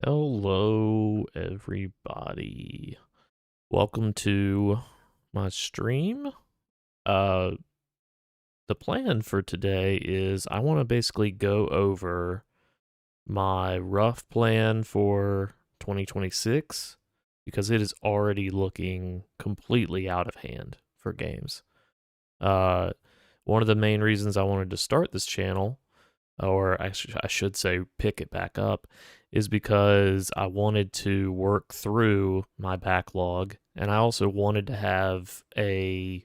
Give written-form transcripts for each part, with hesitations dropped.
Hello, everybody. Welcome to my stream. Uh, the plan for today is I want to basically go over my rough plan for 2026 because it is already looking completely out of hand for games. Uh, One of the main reasons I wanted to start this channel, or I should say pick it back up, is because I wanted to work through my backlog, and I also wanted to have a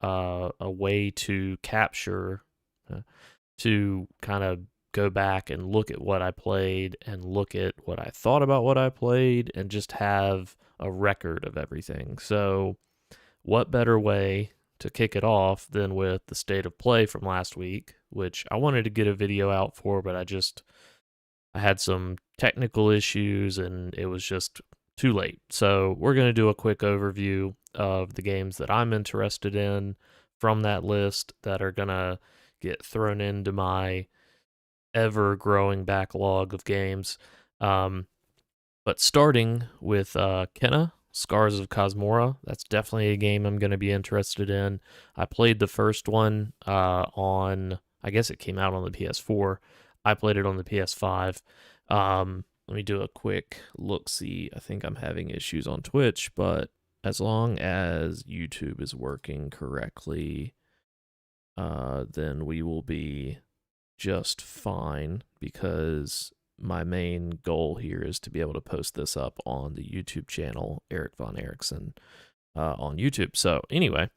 way to capture, uh, to kind of go back and look at what I played and look at what I thought about what I played and just have a record of everything. So, what better way to kick it off than with the state of play from last week, which I wanted to get a video out for, but I had some technical issues and it was just too late. So we're going to do a quick overview of the games that I'm interested in from that list that are going to get thrown into my ever growing backlog of games. But starting with Kena, Scars of Cosmora, that's definitely a game I'm going to be interested in. I played the first one I guess it came out on the PS4. I played it on the PS5. Let me do a quick look see. I think I'm having issues on Twitch, but as long as YouTube is working correctly, then we will be just fine because my main goal here is to be able to post this up on the YouTube channel, Eric Von Erickson, on YouTube. So anyway,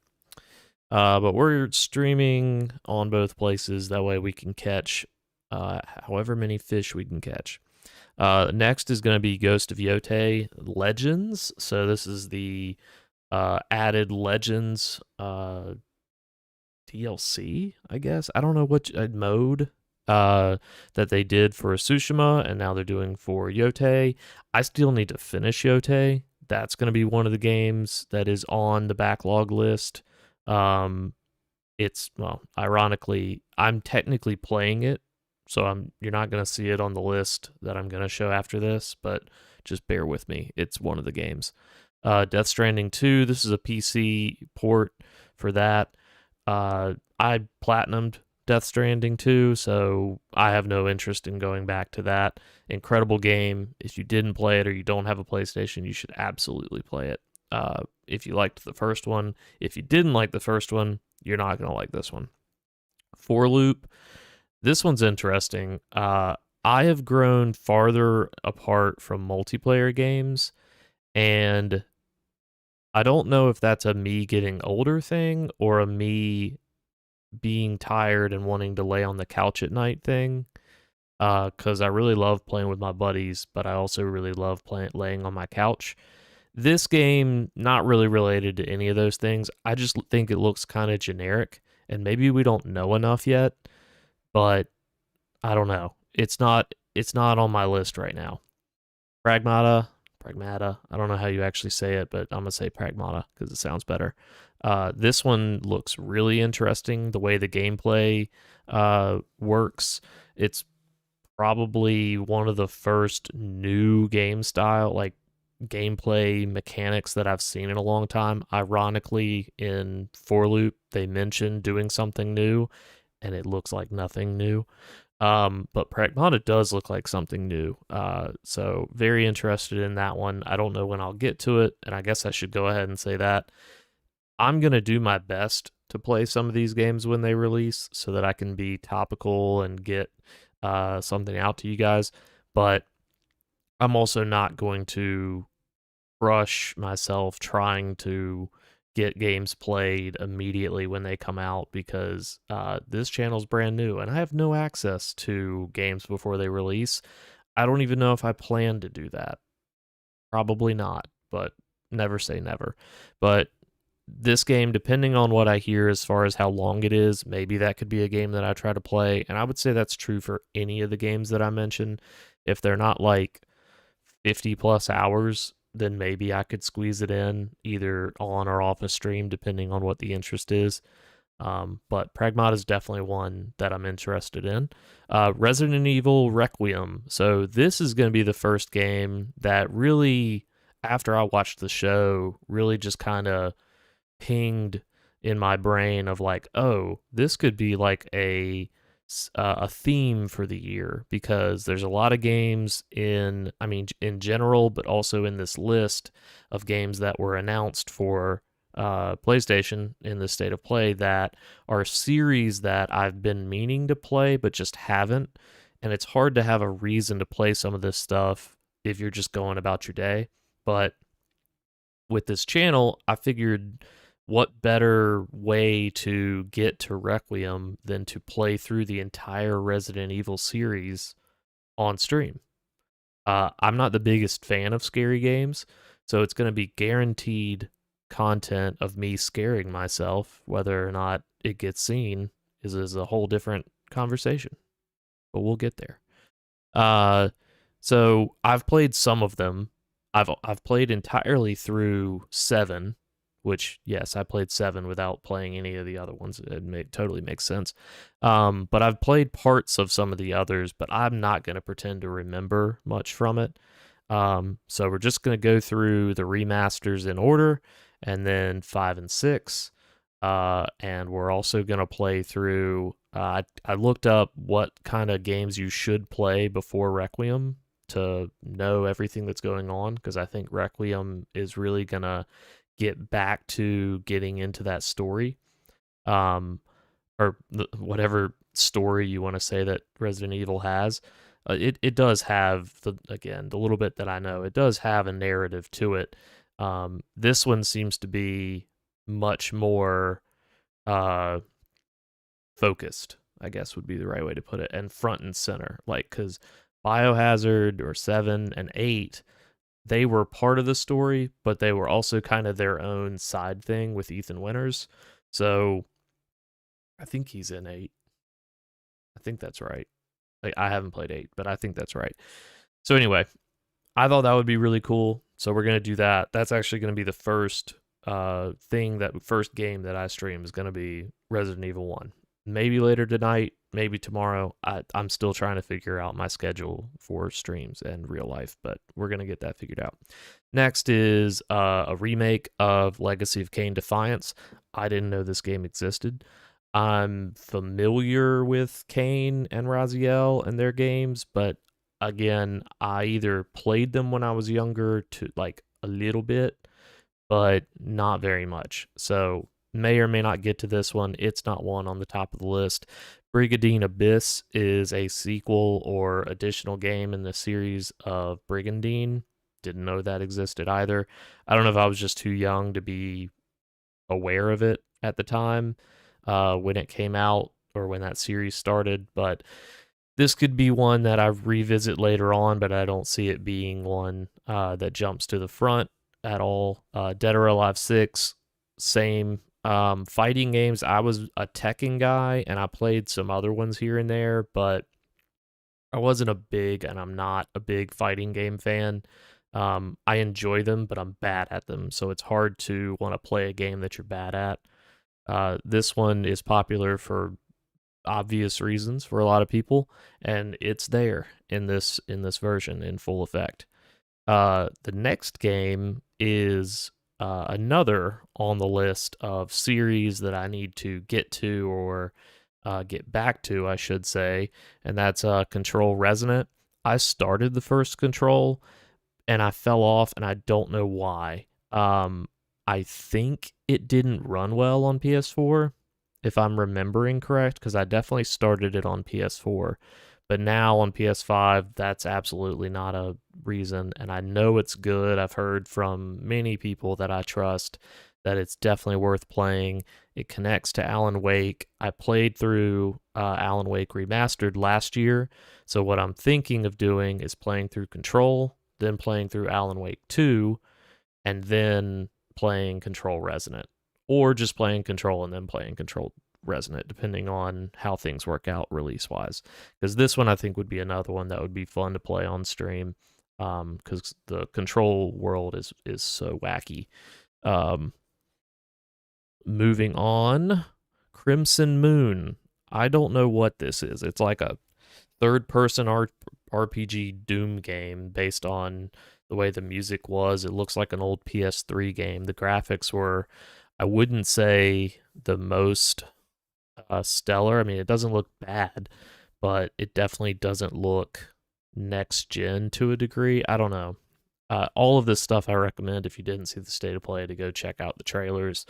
but we're streaming on both places. That way we can catch however many fish we can catch. Next is going to be Ghost of Yotei Legends. So this is the added Legends DLC, I guess. I don't know what mode that they did for Tsushima, and now they're doing for Yotei. I still need to finish Yotei. That's going to be one of the games that is on the backlog list. It's, well, ironically, I'm technically playing it, so you're not going to see it on the list that I'm going to show after this, but just bear with me. It's one of the games. Death Stranding 2, this is a PC port for that. I platinumed Death Stranding 2, so I have no interest in going back to that. Incredible game. If you didn't play it or you don't have a PlayStation, you should absolutely play it. If you liked the first one, if you didn't like the first one, you're not going to like this one. For Loop, this one's interesting. I have grown farther apart from multiplayer games, and I don't know if that's a me getting older thing or a me being tired and wanting to lay on the couch at night thing. Because I really love playing with my buddies, but I also really love laying on my couch. This game, not really related to any of those things. I just think it looks kind of generic, and maybe we don't know enough yet, but I don't know. It's not on my list right now. Pragmata. I don't know how you actually say it, but I'm gonna say Pragmata because it sounds better. This one looks really interesting. The way the gameplay works, it's probably one of the first new game style, like gameplay mechanics that I've seen in a long time. Ironically, in For Loop, they mentioned doing something new, and it looks like nothing new. But Pragmata does look like something new. So very interested in that one. I don't know when I'll get to it, and I guess I should go ahead and say that I'm gonna do my best to play some of these games when they release, so that I can be topical and get something out to you guys. But I'm also not going to rush myself trying to get games played immediately when they come out because this channel's brand new and I have no access to games before they release. I don't even know if I plan to do that. Probably not, but never say never. But this game, depending on what I hear as far as how long it is, maybe that could be a game that I try to play. And I would say that's true for any of the games that I mentioned. If they're not like 50 plus hours, then maybe I could squeeze it in either on or off a stream, depending on what the interest is. But Pragmata is definitely one that I'm interested in. Resident Evil Requiem. So this is going to be the first game that really, after I watched the show, really just kind of pinged in my brain of like, oh, this could be like a theme for the year, because there's a lot of games in general, but also in this list of games that were announced for PlayStation in the state of play that are series that I've been meaning to play but just haven't. And it's hard to have a reason to play some of this stuff if you're just going about your day. But with this channel, I figured what better way to get to Requiem than to play through the entire Resident Evil series on stream. I'm not the biggest fan of scary games, so it's going to be guaranteed content of me scaring myself. Whether or not it gets seen is a whole different conversation, but we'll get there. So I've played some of them. I've played entirely through 7, which, yes, I played 7 without playing any of the other ones. It totally makes sense. But I've played parts of some of the others, but I'm not going to pretend to remember much from it. So we're just going to go through the remasters in order, and then 5 and 6. And we're also going to play through. I looked up what kind of games you should play before Requiem to know everything that's going on, because I think Requiem is really going to get back to getting into that story, or whatever story you want to say that Resident Evil has. It does have the little bit that I know, it does have a narrative to it. This one seems to be much more focused, I guess would be the right way to put it, and front and center. Like, because Biohazard or 7 and 8, they were part of the story, but they were also kind of their own side thing with Ethan Winters. So I think he's in 8. I think that's right. Like, I haven't played 8, but I think that's right. So anyway, I thought that would be really cool. So we're going to do that. That's actually going to be the first first game that I stream is going to be Resident Evil 1. Maybe later tonight, maybe tomorrow. I'm still trying to figure out my schedule for streams and real life, but we're going to get that figured out. Next is a remake of Legacy of Kain Defiance. I didn't know this game existed. I'm familiar with Kain and Raziel and their games, but again, I either played them when I was younger to like a little bit, but not very much. So may or may not get to this one. It's not one on the top of the list. Brigadine Abyss is a sequel or additional game in the series of Brigandine. Didn't know that existed either. I don't know if I was just too young to be aware of it at the time when it came out or when that series started, but this could be one that I revisit later on, but I don't see it being one that jumps to the front at all. Dead or Alive 6, same. Fighting games, I was a Tekken guy, and I played some other ones here and there, but I wasn't and I'm not a big fighting game fan. I enjoy them, but I'm bad at them, so it's hard to want to play a game that you're bad at. This one is popular for obvious reasons for a lot of people, and it's there in this version in full effect. The next game is another on the list of series that I need to get to, or get back to, I should say, and that's Control Resonant. I started the first Control, and I fell off, and I don't know why. I think it didn't run well on PS4, if I'm remembering correct, because I definitely started it on PS4. But now on PS5, that's absolutely not a reason, and I know it's good. I've heard from many people that I trust that it's definitely worth playing. It connects to Alan Wake. I played through Alan Wake Remastered last year, so what I'm thinking of doing is playing through Control, then playing through Alan Wake 2, and then playing Control Resonant, or just playing Control and then playing Control Resonant, depending on how things work out release-wise. Because this one, I think, would be another one that would be fun to play on stream, because the Control world is so wacky. Moving on, Crimson Moon. I don't know what this is. It's like a third-person RPG Doom game based on the way the music was. It looks like an old PS3 game. The graphics were, I wouldn't say the most stellar. I mean, it doesn't look bad, but it definitely doesn't look next gen to a degree. I don't know. All of this stuff I recommend if you didn't see the state of play to go check out the trailers.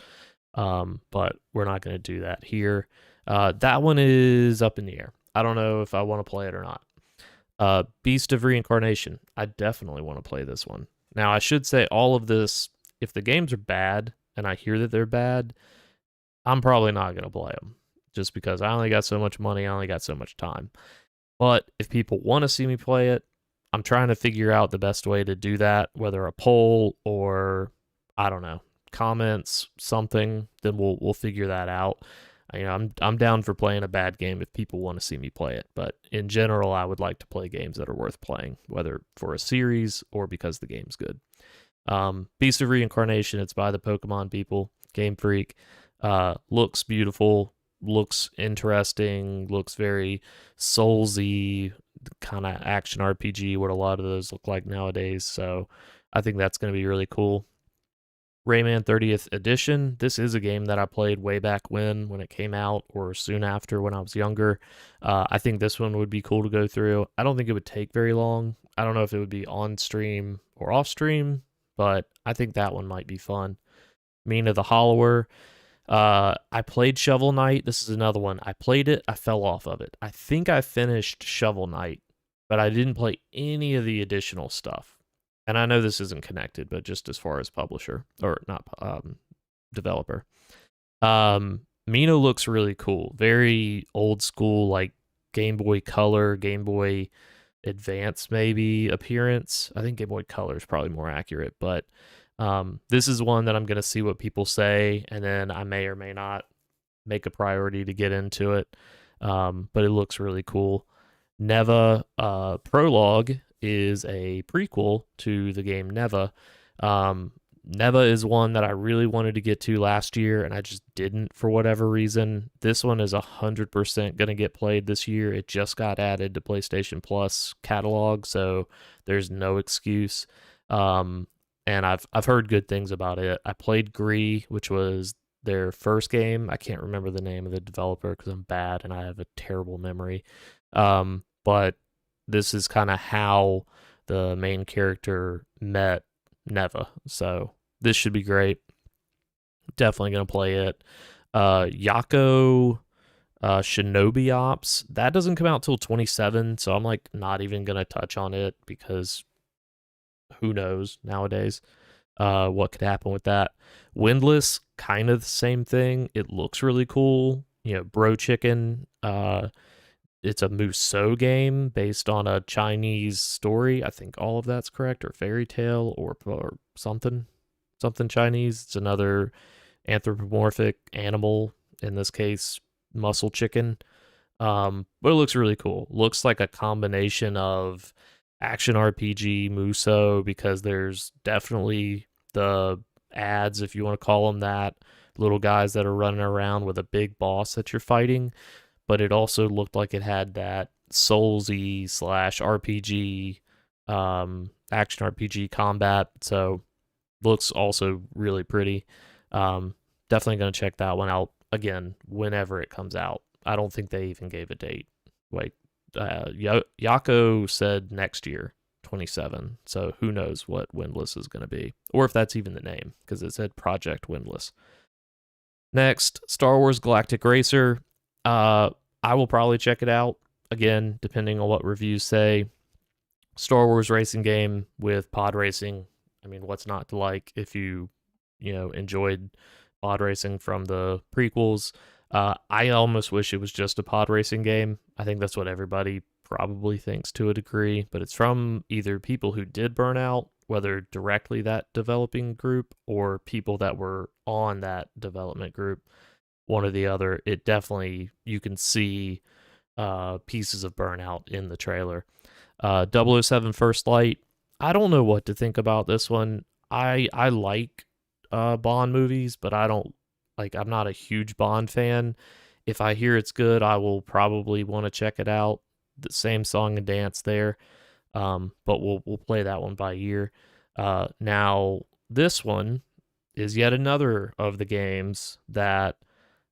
But we're not going to do that here. That one is up in the air. I don't know if I want to play it or not. Beast of Reincarnation. I definitely want to play this one. Now, I should say all of this, if the games are bad and I hear that they're bad, I'm probably not going to play them just because I only got so much money, I only got so much time. But if people want to see me play it, I'm trying to figure out the best way to do that, whether a poll or, I don't know, comments, something, then we'll figure that out. You know, I'm down for playing a bad game if people want to see me play it, but in general, I would like to play games that are worth playing, whether for a series or because the game's good. Beast of Reincarnation, it's by the Pokemon people, Game Freak. Looks beautiful, looks interesting, looks very Soulsy, kind of action RPG, what a lot of those look like nowadays. So I think that's going to be really cool. Rayman 30th Edition. This is a game that I played way back when it came out, or soon after when I was younger. I think this one would be cool to go through. I don't think it would take very long. I don't know if it would be on stream or off stream, but I think that one might be fun. Mina the Hollower. I played Shovel Knight. This is another one. I played it. I fell off of it. I think I finished Shovel Knight, but I didn't play any of the additional stuff. And I know this isn't connected, but just as far as publisher or not developer, Mina looks really cool. Very old school, like Game Boy Color, Game Boy Advance maybe appearance. I think Game Boy Color is probably more accurate, but this is one that I'm going to see what people say, and then I may or may not make a priority to get into it. But it looks really cool. Neva Prologue is a prequel to the game Neva. Neva is one that I really wanted to get to last year, and I just didn't for whatever reason. This one is 100% going to get played this year. It just got added to PlayStation Plus catalog, so there's no excuse. And I've heard good things about it. I played Gree, which was their first game. I can't remember the name of the developer because I'm bad and I have a terrible memory. But this is kind of how the main character met Neva. So this should be great. Definitely going to play it. Yako Shinobi Ops. That doesn't come out till 27, so I'm like not even going to touch on it because who knows nowadays what could happen with that. Windless, kind of the same thing. It looks really cool. You know, Bro Chicken. It's a Musou game based on a Chinese story. I think all of that's correct, or fairy tale, or something Chinese. It's another anthropomorphic animal, in this case, muscle chicken. But it looks really cool. Looks like a combination of action RPG, Musou, because there's definitely the ads, if you want to call them that, little guys that are running around with a big boss that you're fighting. But it also looked like it had that Soulsy / RPG, action RPG combat. So looks also really pretty. Definitely going to check that one out again whenever it comes out. I don't think they even gave a date. Like Yako said next year, 27. So who knows what Windless is going to be, or if that's even the name, because it said Project Windless. Next, Star Wars Galactic Racer. I will probably check it out again, depending on what reviews say. Star Wars racing game with pod racing. I mean, what's not to like if you enjoyed pod racing from the prequels? I almost wish it was just a pod racing game. I think that's what everybody probably thinks to a degree, but it's from either people who did Burnout, whether directly that developing group or people that were on that development group. One or the other. It definitely, you can see pieces of Burnout in the trailer. 007 First Light. I don't know what to think about this one. I like Bond movies, but I'm not a huge Bond fan. If I hear it's good, I will probably want to check it out. The same song and dance there, but we'll play that one by ear. Now this one is yet another of the games that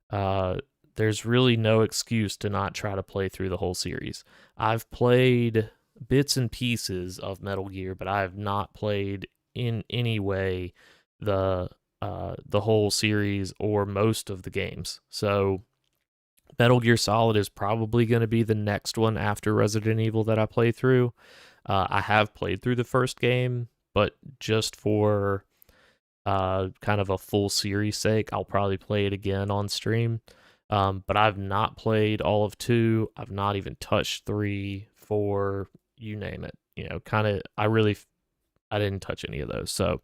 uh, there's really no excuse to not try to play through the whole series. I've played bits and pieces of Metal Gear, but I have not played in any way the whole series or most of the games. So Metal Gear Solid is probably going to be the next one after Resident Evil that I play through. I have played through the first game, but just for kind of a full series sake, I'll probably play it again on stream. But I've not played all of 2. I've not even touched 3, 4, you name it. You know, kind of, I didn't touch any of those. So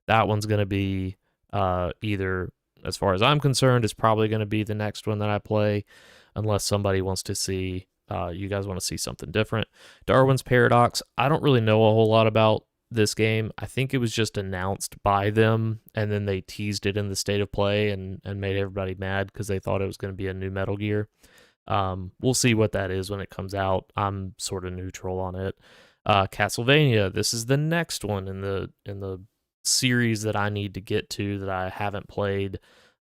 that one's going to be either, as far as I'm concerned, is probably going to be the next one that I play, unless somebody wants to see, you guys want to see something different. Darwin's Paradox, I don't really know a whole lot about this game. I think it was just announced by them, and then they teased it in the state of play and made everybody mad because they thought it was going to be a new Metal Gear. We'll see what that is when it comes out. I'm sort of neutral on it. Castlevania, this is the next one in the series that I need to get to that I haven't played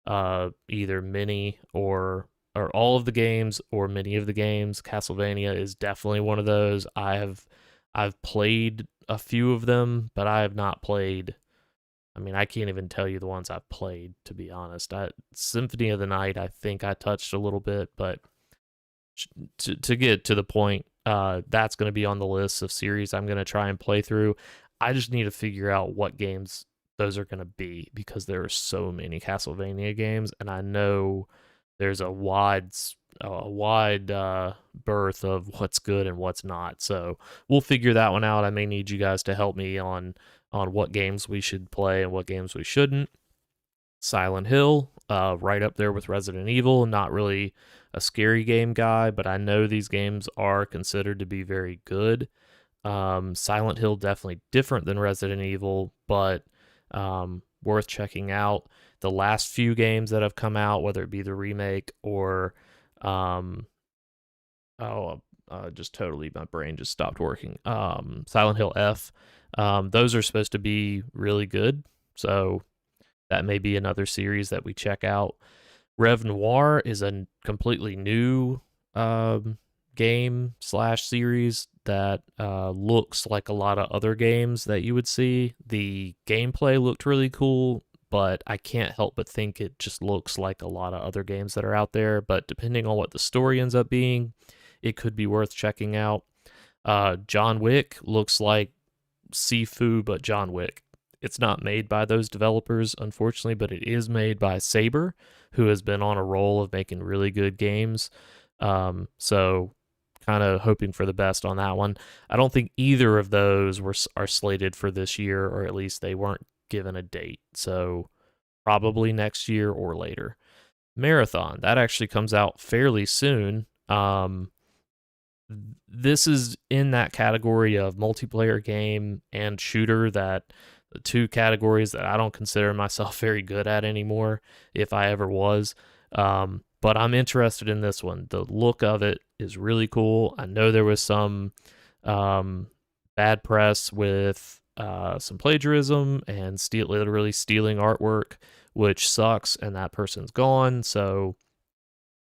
either many or all of the games or many of the games. Castlevania is definitely one of those. I've played a few of them, but I have not played. I mean, I can't even tell you the ones I've played, to be honest. Symphony of the Night, I think I touched a little bit, but to get to the point, that's going to be on the list of series I'm going to try and play through. I just need to figure out what games those are going to be, because there are so many Castlevania games, and I know there's a wide berth of what's good and what's not. So we'll figure that one out. I may need you guys to help me on what games we should play and what games we shouldn't. Silent Hill, right up there with Resident Evil. Not really a scary game guy, but I know these games are considered to be very good. Silent Hill definitely different than Resident Evil, but worth checking out. The last few games that have come out, whether it be the remake or just totally, my brain just stopped working. Silent Hill F, those are supposed to be really good, so that may be another series that we check out. Rev Noir is a completely new game / series that looks like a lot of other games that you would see. The gameplay looked really cool, but I can't help but think it just looks like a lot of other games that are out there. But depending on what the story ends up being, it could be worth checking out. John Wick looks like Sifu, but John Wick. It's not made by those developers, unfortunately, but it is made by Saber, who has been on a roll of making really good games. So kind of hoping for the best on that one. I don't think either of those are slated for this year, or at least they weren't given a date. So probably next year or later. Marathon, that actually comes out fairly soon. This is in that category of multiplayer game and shooter, that the two categories that I don't consider myself very good at anymore, if I ever was. But I'm interested in this one. The look of it is really cool. I know there was some bad press with some plagiarism and literally stealing artwork, which sucks, and that person's gone. So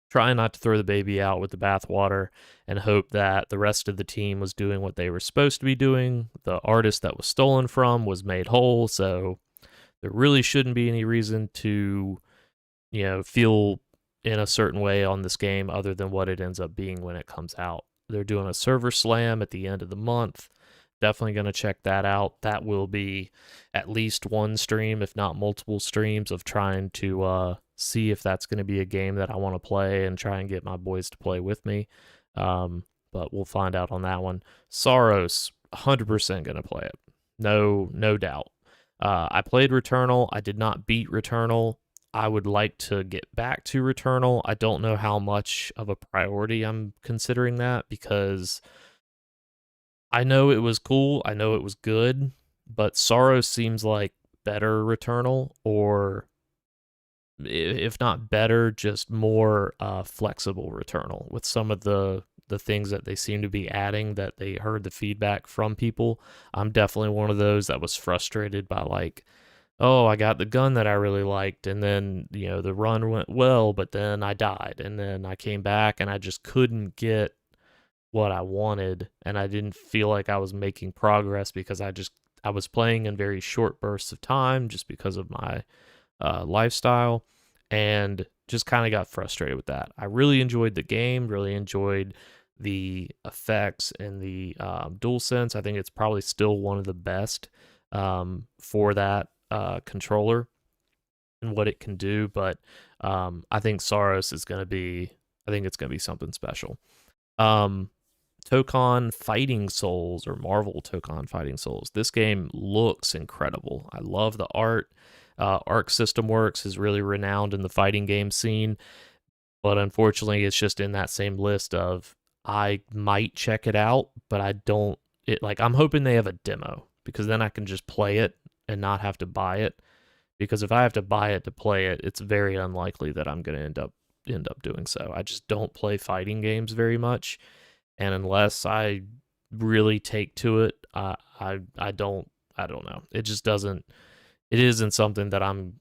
trying not to throw the baby out with the bathwater, and hope that the rest of the team was doing what they were supposed to be doing. The artist that was stolen from was made whole, so there really shouldn't be any reason to, feel in a certain way on this game other than what it ends up being when it comes out. They're doing a server slam at the end of the month. Definitely going to check that out. That will be at least one stream, if not multiple streams, of trying to see if that's going to be a game that I want to play and try and get my boys to play with me. But we'll find out on that one. Saros, 100% going to play it. No doubt. I played Returnal. I did not beat Returnal. I would like to get back to Returnal. I don't know how much of a priority I'm considering that, because I know it was cool. I know it was good, but Saros seems like better Returnal, or if not better, just more flexible Returnal with some of the things that they seem to be adding that they heard the feedback from people. I'm definitely one of those that was frustrated by like, oh, I got the gun that I really liked, and then the run went well, but then I died, and then I came back and I just couldn't get what I wanted, and I didn't feel like I was making progress because I was playing in very short bursts of time just because of my lifestyle, and just kind of got frustrated with that. I really enjoyed the game, really enjoyed the effects and the DualSense. I think it's probably still one of the best for that controller and what it can do. But I think Saros is going to be, I think it's going to be something special. Tokon Fighting Souls, or Marvel Tokon Fighting Souls. This game looks incredible. I love the art. Arc System Works is really renowned in the fighting game scene, but unfortunately, it's just in that same list of I might check it out, but I don't. I'm hoping they have a demo because then I can just play it and not have to buy it. Because if I have to buy it to play it, it's very unlikely that I'm going to end up doing so. I just don't play fighting games very much, and unless I really take to it, I don't know. It just doesn't. It isn't something that I'm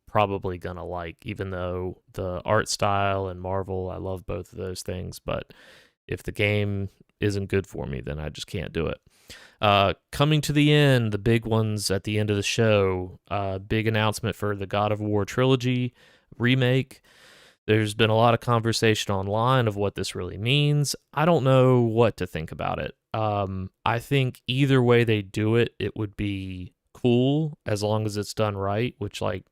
probably gonna like, even though the art style and Marvel, I love both of those things. But if the game isn't good for me, then I just can't do it. Coming to the end, the big ones at the end of the show, big announcement for the God of War trilogy remake. There's been a lot of conversation online of what this really means. I don't know what to think about it. I think either way they do it, it would be cool as long as it's done right, which, like,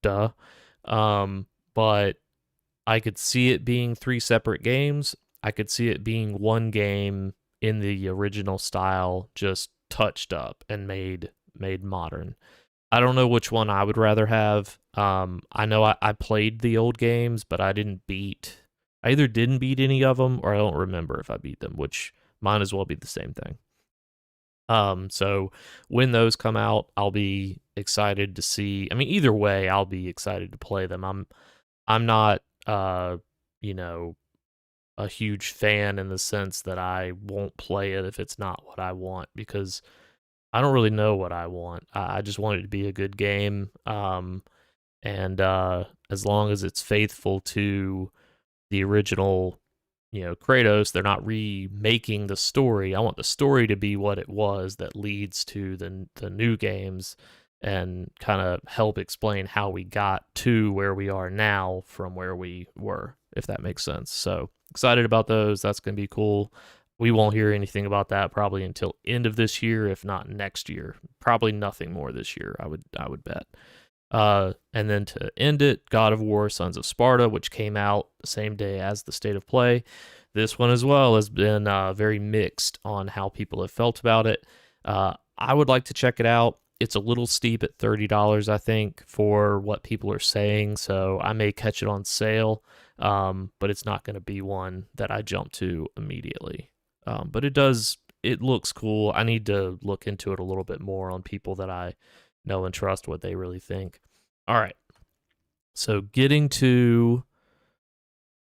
duh. But I could see it being 3 separate games. I could see it being one game in the original style, just touched up and made modern. I don't know which one I would rather have. I know I played the old games, but I either didn't beat any of them, or I don't remember if I beat them, which might as well be the same thing. So when those come out, I'll be excited to see. I mean, either way, I'll be excited to play them. I'm not, you know, a huge fan in the sense that I won't play it if it's not what I want, because I don't really know what I want. I just want it to be a good game. And as long as it's faithful to the original, Kratos, they're not remaking the story. I want the story to be what it was that leads to the new games, and kind of help explain how we got to where we are now from where we were, if that makes sense. So excited about those. That's going to be cool. We won't hear anything about that probably until end of this year, if not next year. Probably nothing more this year, I would bet. And then to end it, God of War Sons of Sparta, which came out the same day as the State of Play. This one as well has been very mixed on how people have felt about it. I would like to check it out. It's a little steep at $30, I think, for what people are saying, so I may catch it on sale, but it's not going to be one that I jump to immediately. But it looks cool. I need to look into it a little bit more on people that I know and trust, what they really think. All right. So getting to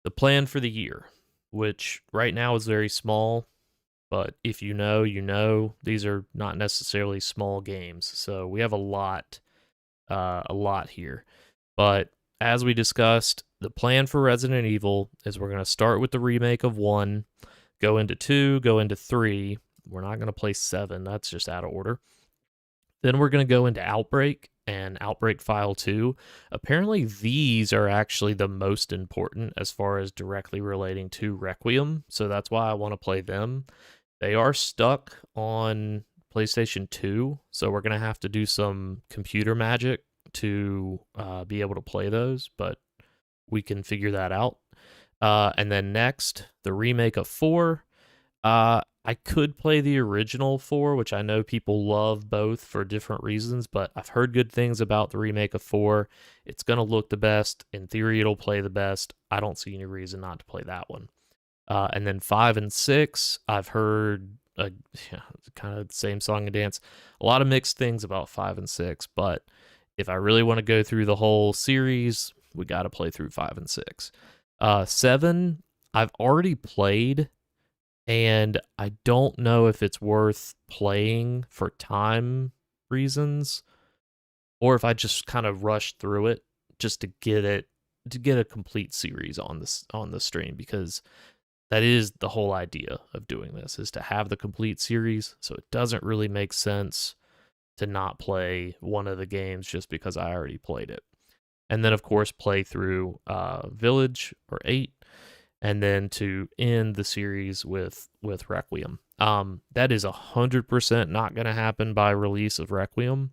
the plan for the year, which right now is very small, but if you know, these are not necessarily small games. So we have a lot here. But as we discussed, the plan for Resident Evil is we're going to start with the remake of 1, go into 2, go into 3. We're not going to play 7. That's just out of order. Then we're going to go into Outbreak and Outbreak File 2. Apparently, these are actually the most important as far as directly relating to Requiem, so that's why I want to play them. They are stuck on PlayStation 2, so we're going to have to do some computer magic to be able to play those, but we can figure that out. And then next, the remake of 4. I could play the original 4, which I know people love both for different reasons, but I've heard good things about the remake of 4. It's going to look the best. In theory, it'll play the best. I don't see any reason not to play that one. And then 5 and 6, I've heard kind of the same song and dance. A lot of mixed things about 5 and 6, but If I really want to go through the whole series, we got to play through 5 and 6. 7, I've already played, and I don't know if it's worth playing for time reasons or if I just kind of rush through it just to get a complete series on the stream, because that is the whole idea of doing this, is to have the complete series. So it doesn't really make sense to not play one of the games just because I already played it. And then of course play through Village or 8, and then to end the series with Requiem. That is 100% not going to happen by release of Requiem.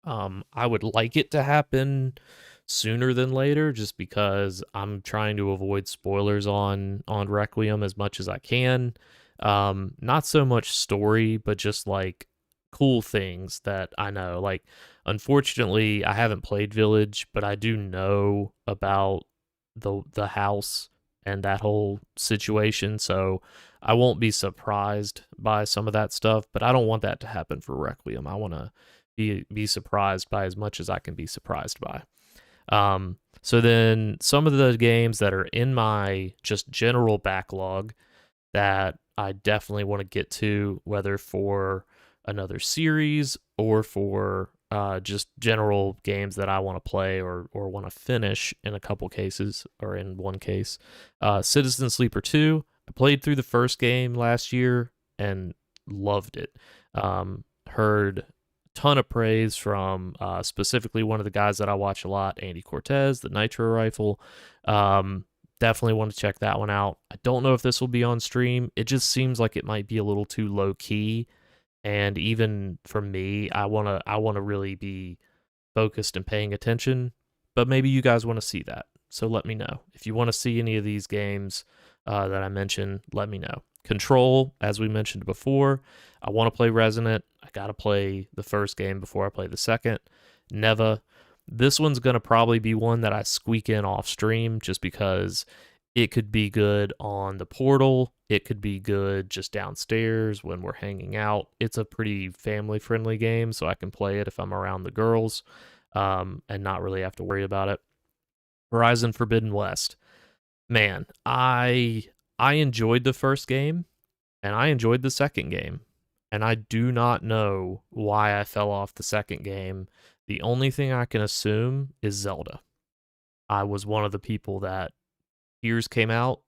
I would like it to happen sooner than later, just because I'm trying to avoid spoilers on Requiem as much as I can. Not so much story, but just like cool things that I know. Like, unfortunately, I haven't played Village, but I do know about the house and that whole situation, so I won't be surprised by some of that stuff. But I don't want that to happen for Requiem. I want to be surprised by as much as I can be surprised by. So then some of the games that are in my just general backlog that I definitely want to get to, whether for another series or for just general games that I want to play or want to finish in a couple cases, or in one case. Citizen Sleeper 2, I played through the first game last year and loved it. Heard ton of praise from specifically one of the guys that I watch a lot, Andy Cortez, the Nitro Rifle. Definitely want to check that one out. I don't know if this will be on stream. It just seems like it might be a little too low key, and even for me, I wanna really be focused and paying attention. But maybe you guys want to see that, so let me know if you want to see any of these games that I mentioned. Let me know. Control, as we mentioned before, I want to play Resonant. I got to play the first game before I play the second. Neva, this one's going to probably be one that I squeak in off stream, just because it could be good on the portal. It could be good just downstairs when we're hanging out. It's a pretty family friendly game, so I can play it if I'm around the girls and not really have to worry about it. Horizon Forbidden West. Man, I enjoyed the first game and I enjoyed the second game. And I do not know why I fell off the second game. The only thing I can assume is Zelda. I was one of the people that Tears came out,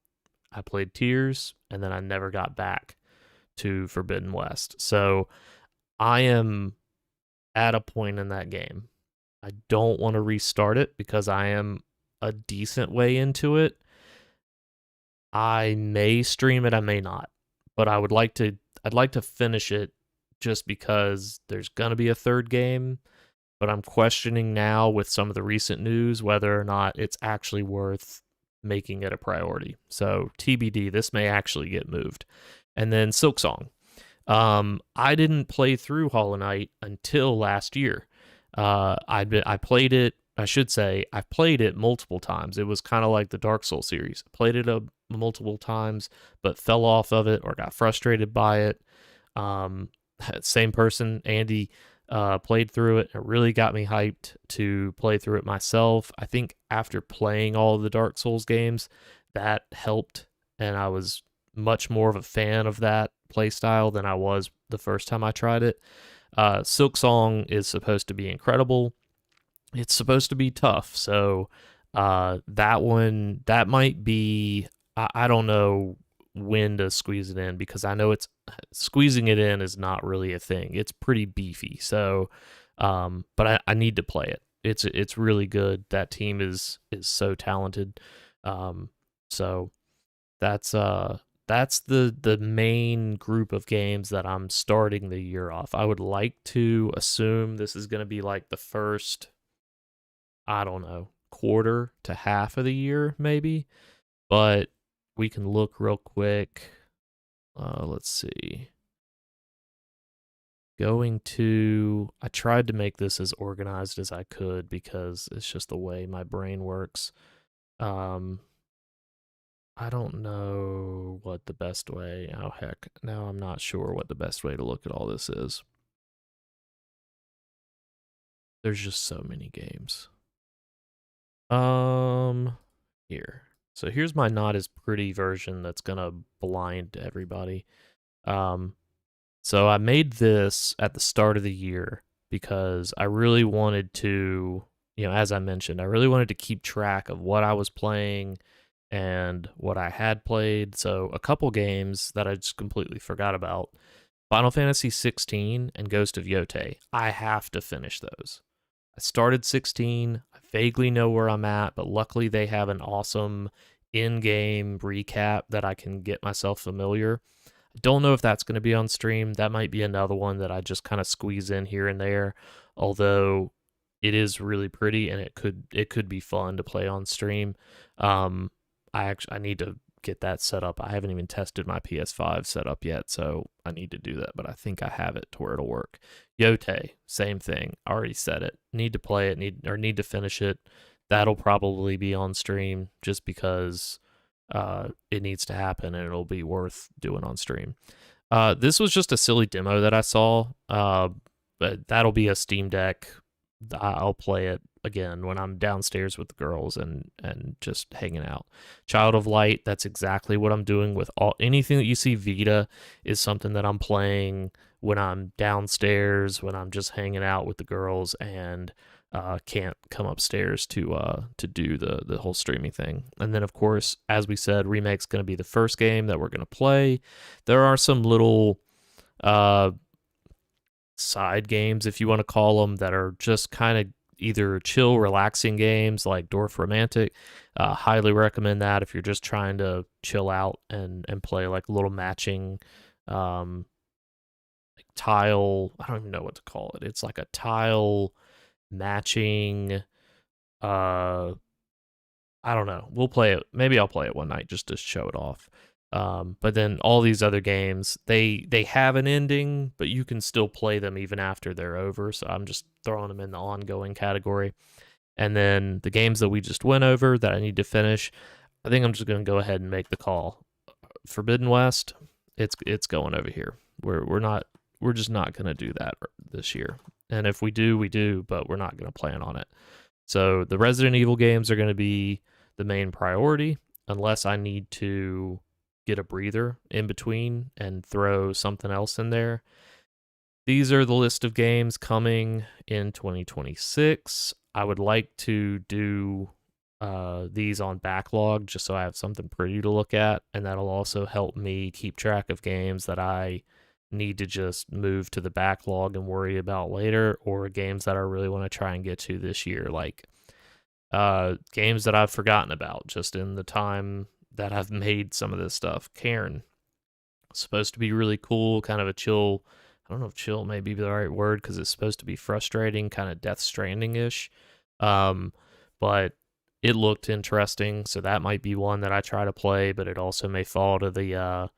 I played Tears, and then I never got back to Forbidden West. So I am at a point in that game. I don't want to restart it because I am a decent way into it. I may stream it, I may not. But I'd like to finish it, just because there's going to be a third game, but I'm questioning now with some of the recent news whether or not it's actually worth making it a priority. So TBD, this may actually get moved. And then Silksong. I didn't play through Hollow Knight until last year. I played it. I should say I've played it multiple times. It was kind of like the Dark Souls series. I played it multiple times, but fell off of it or got frustrated by it. Same person, Andy, played through it. It really got me hyped to play through it myself. I think after playing all of the Dark Souls games, that helped, and I was much more of a fan of that playstyle than I was the first time I tried it. Silksong is supposed to be incredible. It's supposed to be tough, so that might be. I don't know when to squeeze it in, because I know it's squeezing it in is not really a thing. It's pretty beefy, so but I need to play it. It's really good. That team is so talented. So that's the main group of games that I'm starting the year off. I would like to assume this is going to be like the first, I don't know, quarter to half of the year maybe, but we can look real quick. Let's see. I tried to make this as organized as I could because it's just the way my brain works. I don't know what the best way. Oh, heck. Now I'm not sure what the best way to look at all this is. There's just so many games. Um, Here. So here's my not as pretty version that's gonna blind everybody. Um, so I made this at the start of the year because I really wanted to, as I mentioned, I really wanted to keep track of what I was playing and what I had played. So a couple games that I just completely forgot about. Final Fantasy 16 and Ghost of Yotei. I have to finish those. I started 16. I vaguely know where I'm at, but luckily they have an awesome in-game recap that I can get myself familiar. I don't know if that's going to be on stream. That might be another one that I just kind of squeeze in here and there. Although it is really pretty and it could be fun to play on stream. I need to get that set up. I haven't even tested my PS5 setup yet, so I need to do that, but I think I have it to where it'll work. Yotei, same thing. Already said it. Need to play it, need to finish it. That'll probably be on stream just because it needs to happen and it'll be worth doing on stream. This was just a silly demo that I saw, but that'll be a Steam Deck. I'll play it again when I'm downstairs with the girls and just hanging out. Child of Light, that's exactly what I'm doing with anything that you see Vita is something that I'm playing when I'm downstairs, when I'm just hanging out with the girls and can't come upstairs to do the whole streaming thing. And then of course, as we said, Remake's going to be the first game that we're going to play. There are some little side games, if you want to call them, that are just kind of either chill, relaxing games like Dwarf Romantic. Highly recommend that if you're just trying to chill out and play like a little matching like tile. I don't even know what to call it. It's like a tile matching. I don't know. We'll play it. Maybe I'll play it one night just to show it off. But then all these other games, they have an ending, but you can still play them even after they're over. So I'm just throwing them in the ongoing category. And then the games that we just went over that I need to finish, I think I'm just going to go ahead and make the call. Forbidden West, it's going over here. We're just not going to do that this year. And if we do, we do, but we're not going to plan on it. So the Resident Evil games are going to be the main priority unless I need to get a breather in between and throw something else in there. These are the list of games coming in 2026. I would like to do these on backlog just so I have something pretty to look at, and that'll also help me keep track of games that I need to just move to the backlog and worry about later, or games that I really want to try and get to this year, like games that I've forgotten about just in the time that I've made some of this stuff. Cairn, supposed to be really cool, kind of a chill. I don't know if chill may be the right word because it's supposed to be frustrating, kind of Death Stranding-ish. But it looked interesting, so that might be one that I try to play, but it also may fall to the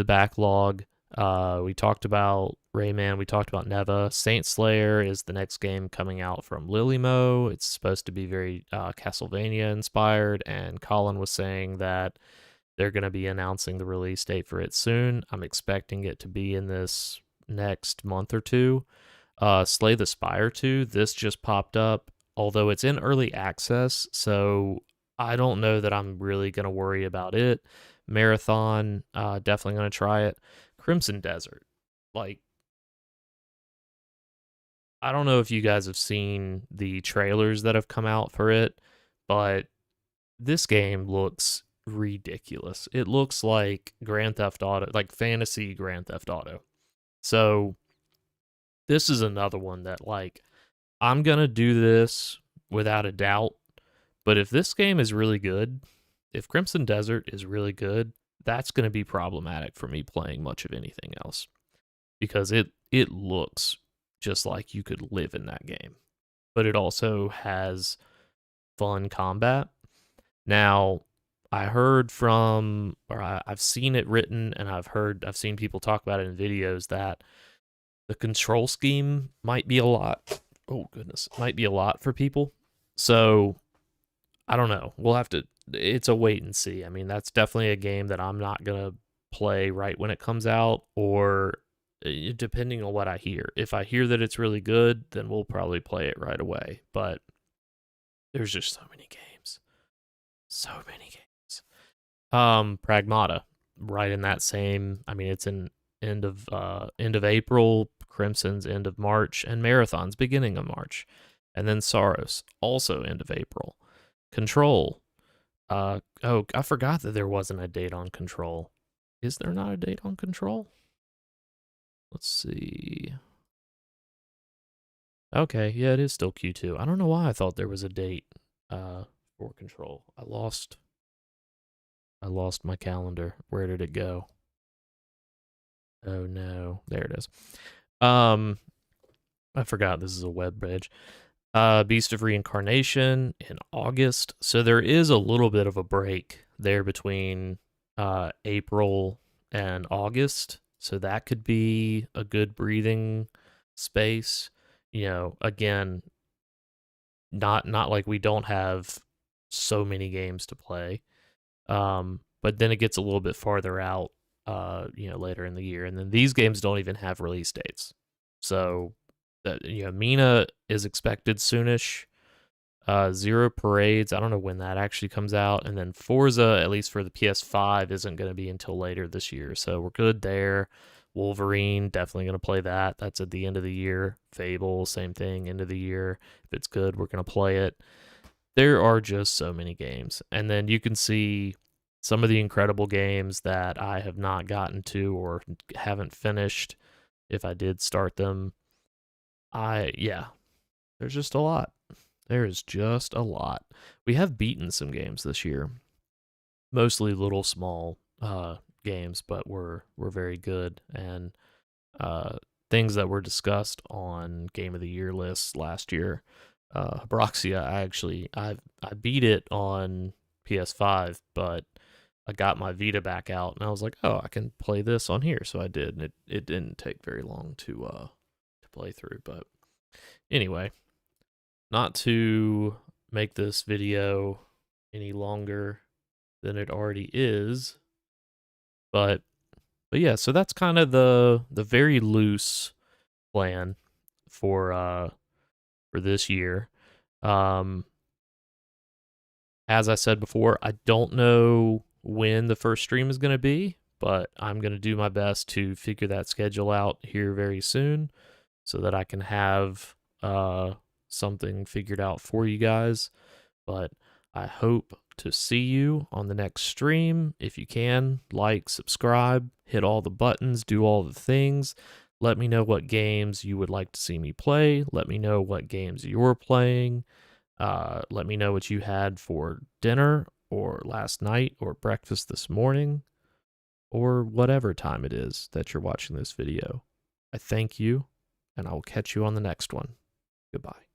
backlog. We talked about Rayman. We talked about Neva. Saint Slayer is the next game coming out from Lilymo. It's supposed to be very Castlevania inspired, and Colin was saying that they're going to be announcing the release date for it soon. I'm expecting it to be in this next month or two. Slay the Spire 2, this just popped up, although it's in early access, so I don't know that I'm really going to worry about it. Marathon, definitely going to try it. Crimson Desert, like, I don't know if you guys have seen the trailers that have come out for it, but this game looks ridiculous. It looks like Grand Theft Auto, like fantasy Grand Theft Auto. So this is another one that, like, I'm going to do this without a doubt, but if this game is really good, if Crimson Desert is really good, that's going to be problematic for me playing much of anything else because it looks just like you could live in that game, but it also has fun combat. Now, I heard from, or I've seen it written, and I've seen people talk about it in videos that the control scheme might be a lot. Oh goodness, might be a lot for people. So I don't know. We'll have to. It's a wait and see. I mean, that's definitely a game that I'm not gonna play right when it comes out, or depending on what I hear. If I hear that it's really good, then we'll probably play it right away. But there's just so many games. So many games. Pragmata, right in that same, I mean, it's in end of April, Crimson's end of March, and Marathon's beginning of March. And then Saros, also end of April. Control. Oh, I forgot that there wasn't a date on Control. Is there not a date on Control? Let's see. Okay, yeah, it is still Q2. I don't know why I thought there was a date for Control. I lost my calendar. Where did it go? Oh no, there it is. I forgot this is a web page. Beast of Reincarnation in August. So there is a little bit of a break there between April and August. So that could be a good breathing space. You know, again, not like we don't have so many games to play. But then it gets a little bit farther out, later in the year. And then these games don't even have release dates. So that, Mina is expected soonish. Zero Parades, I don't know when that actually comes out. And then Forza, at least for the PS5, isn't going to be until later this year. So we're good there. Wolverine, definitely going to play that. That's at the end of the year. Fable, same thing, end of the year. If it's good, we're going to play it. There are just so many games. And then you can see some of the incredible games that I have not gotten to or haven't finished if I did start them. There's just a lot. There is just a lot. We have beaten some games this year. Mostly little small games, but were very good, and things that were discussed on Game of the Year lists last year. Broxia, I beat it on PS5, but I got my Vita back out, and I was like, oh, I can play this on here, so I did, and it didn't take very long to play through. But anyway, not to make this video any longer than it already is, but yeah, so that's kind of the very loose plan for this year. As I said before, I don't know when the first stream is going to be, but I'm going to do my best to figure that schedule out here very soon so that I can have something figured out for you guys. But I hope to see you on the next stream. If you can, like, subscribe, hit all the buttons, do all the things. Let me know what games you would like to see me play. Let me know what games you're playing. Let me know what you had for dinner or last night or breakfast this morning or whatever time it is that you're watching this video. I thank you, and I will catch you on the next one. Goodbye.